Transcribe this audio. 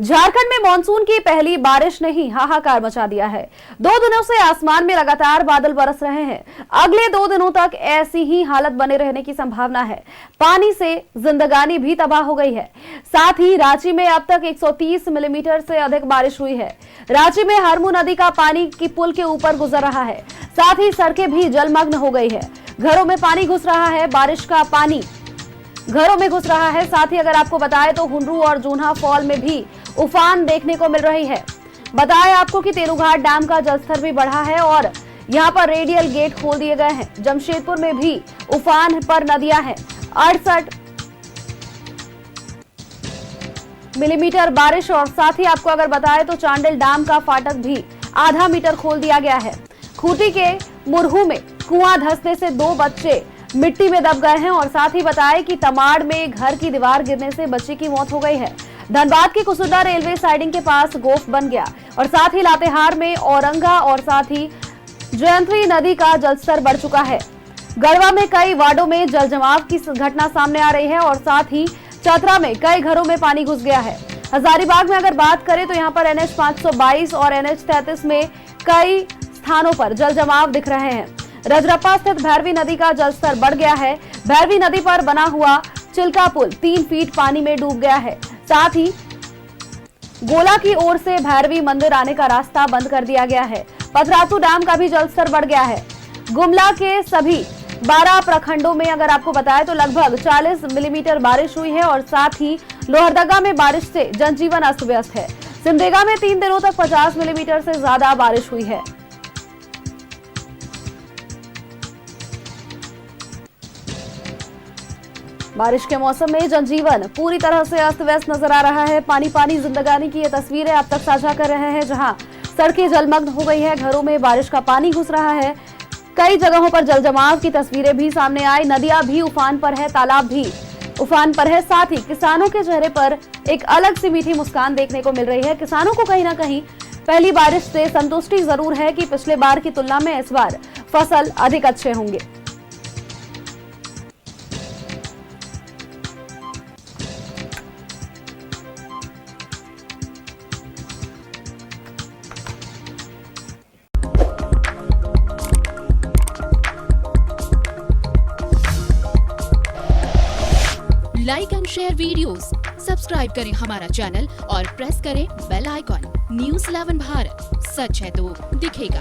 झारखंड में मानसून की पहली बारिश ने ही हाहाकार मचा दिया है। 2 दिनों से आसमान में लगातार बादल बरस रहे हैं। अगले 2 दिनों तक ऐसी ही हालत बने रहने की संभावना है। पानी से जिंदगानी भी तबाह हो गई है। साथ ही रांची में अब तक 130 मिलीमीटर से अधिक बारिश हुई है। रांची में हरमू नदी का पानी की पुल के ऊपर गुजर रहा है। साथ ही सड़कें भी जलमग्न हो गई है। घरों में पानी घुस रहा है। बारिश का पानी घरों में घुस रहा है। साथ ही अगर आपको बताएं तो हुंडरू और जून्हा फॉल में भी उफान देखने को मिल रही है। बताएं आपको कि तेनूघाट डैम का जलस्तर भी बढ़ा है और यहां पर रेडियल गेट खोल दिए गए हैं। जमशेदपुर में भी उफान पर नदियां हैं। 68 मिलीमीटर बारिश और साथ ही आपको अगर बताएं तो चांडिल डैम का फाटक भी आधा मीटर खोल दिया गया है। खूंटी के मुरहू में कुआं धंसने से 2 बच्चे मिट्टी में दब गए हैं और साथ ही बताएं कि तमाड़ में घर की दीवार गिरने से बच्चे की मौत हो गई है। धनबाद की कुसुदा रेलवे साइडिंग के पास गोफ बन गया और साथ ही लातेहार में औरंगा और साथ ही जयंती नदी का जलस्तर बढ़ चुका है। गढ़वा में कई वार्डों में जल जमाव की घटना सामने आ रही है और साथ ही चतरा में कई घरों में पानी घुस गया है। हजारीबाग में अगर बात करें तो यहाँ पर NH 522 और NH 33 में कई स्थानों पर जल जमाव दिख रहे हैं। रजरप्पा स्थित भैरवी नदी का जलस्तर बढ़ गया है। भैरवी नदी पर बना हुआ चिल्का पुल 3 फीट पानी में डूब गया है। साथ ही गोला की ओर से भैरवी मंदिर आने का रास्ता बंद कर दिया गया है। पथरातू डैम का भी जलस्तर बढ़ गया है। गुमला के सभी 12 प्रखंडों में अगर आपको बताएं तो लगभग 40 मिलीमीटर बारिश हुई है और साथ ही लोहरदगा में बारिश से जनजीवन अस्त व्यस्त है। सिमडेगा में 3 दिनों तक 50 मिलीमीटर से ज्यादा बारिश हुई है। बारिश के मौसम में जनजीवन पूरी तरह से अस्त व्यस्त नजर आ रहा है। पानी पानी जिंदगानी की ये तस्वीरें आप तक साझा कर रहे हैं, जहां सड़कें जलमग्न हो गई है। घरों में बारिश का पानी घुस रहा है। कई जगहों पर जल जमाव की तस्वीरें भी सामने आई। नदियां भी उफान पर है, तालाब भी उफान पर है। साथ ही किसानों के चेहरे पर एक अलग सी मीठी मुस्कान देखने को मिल रही है। किसानों को कहीं ना कहीं पहली बारिश से संतुष्टि जरूर है कि पिछले बार की तुलना में इस बार फसल अधिक अच्छे होंगे। Like and share videos, subscribe करें हमारा चैनल और प्रेस करें बेल आइकॉन। News 11 भारत, सच है तो दिखेगा।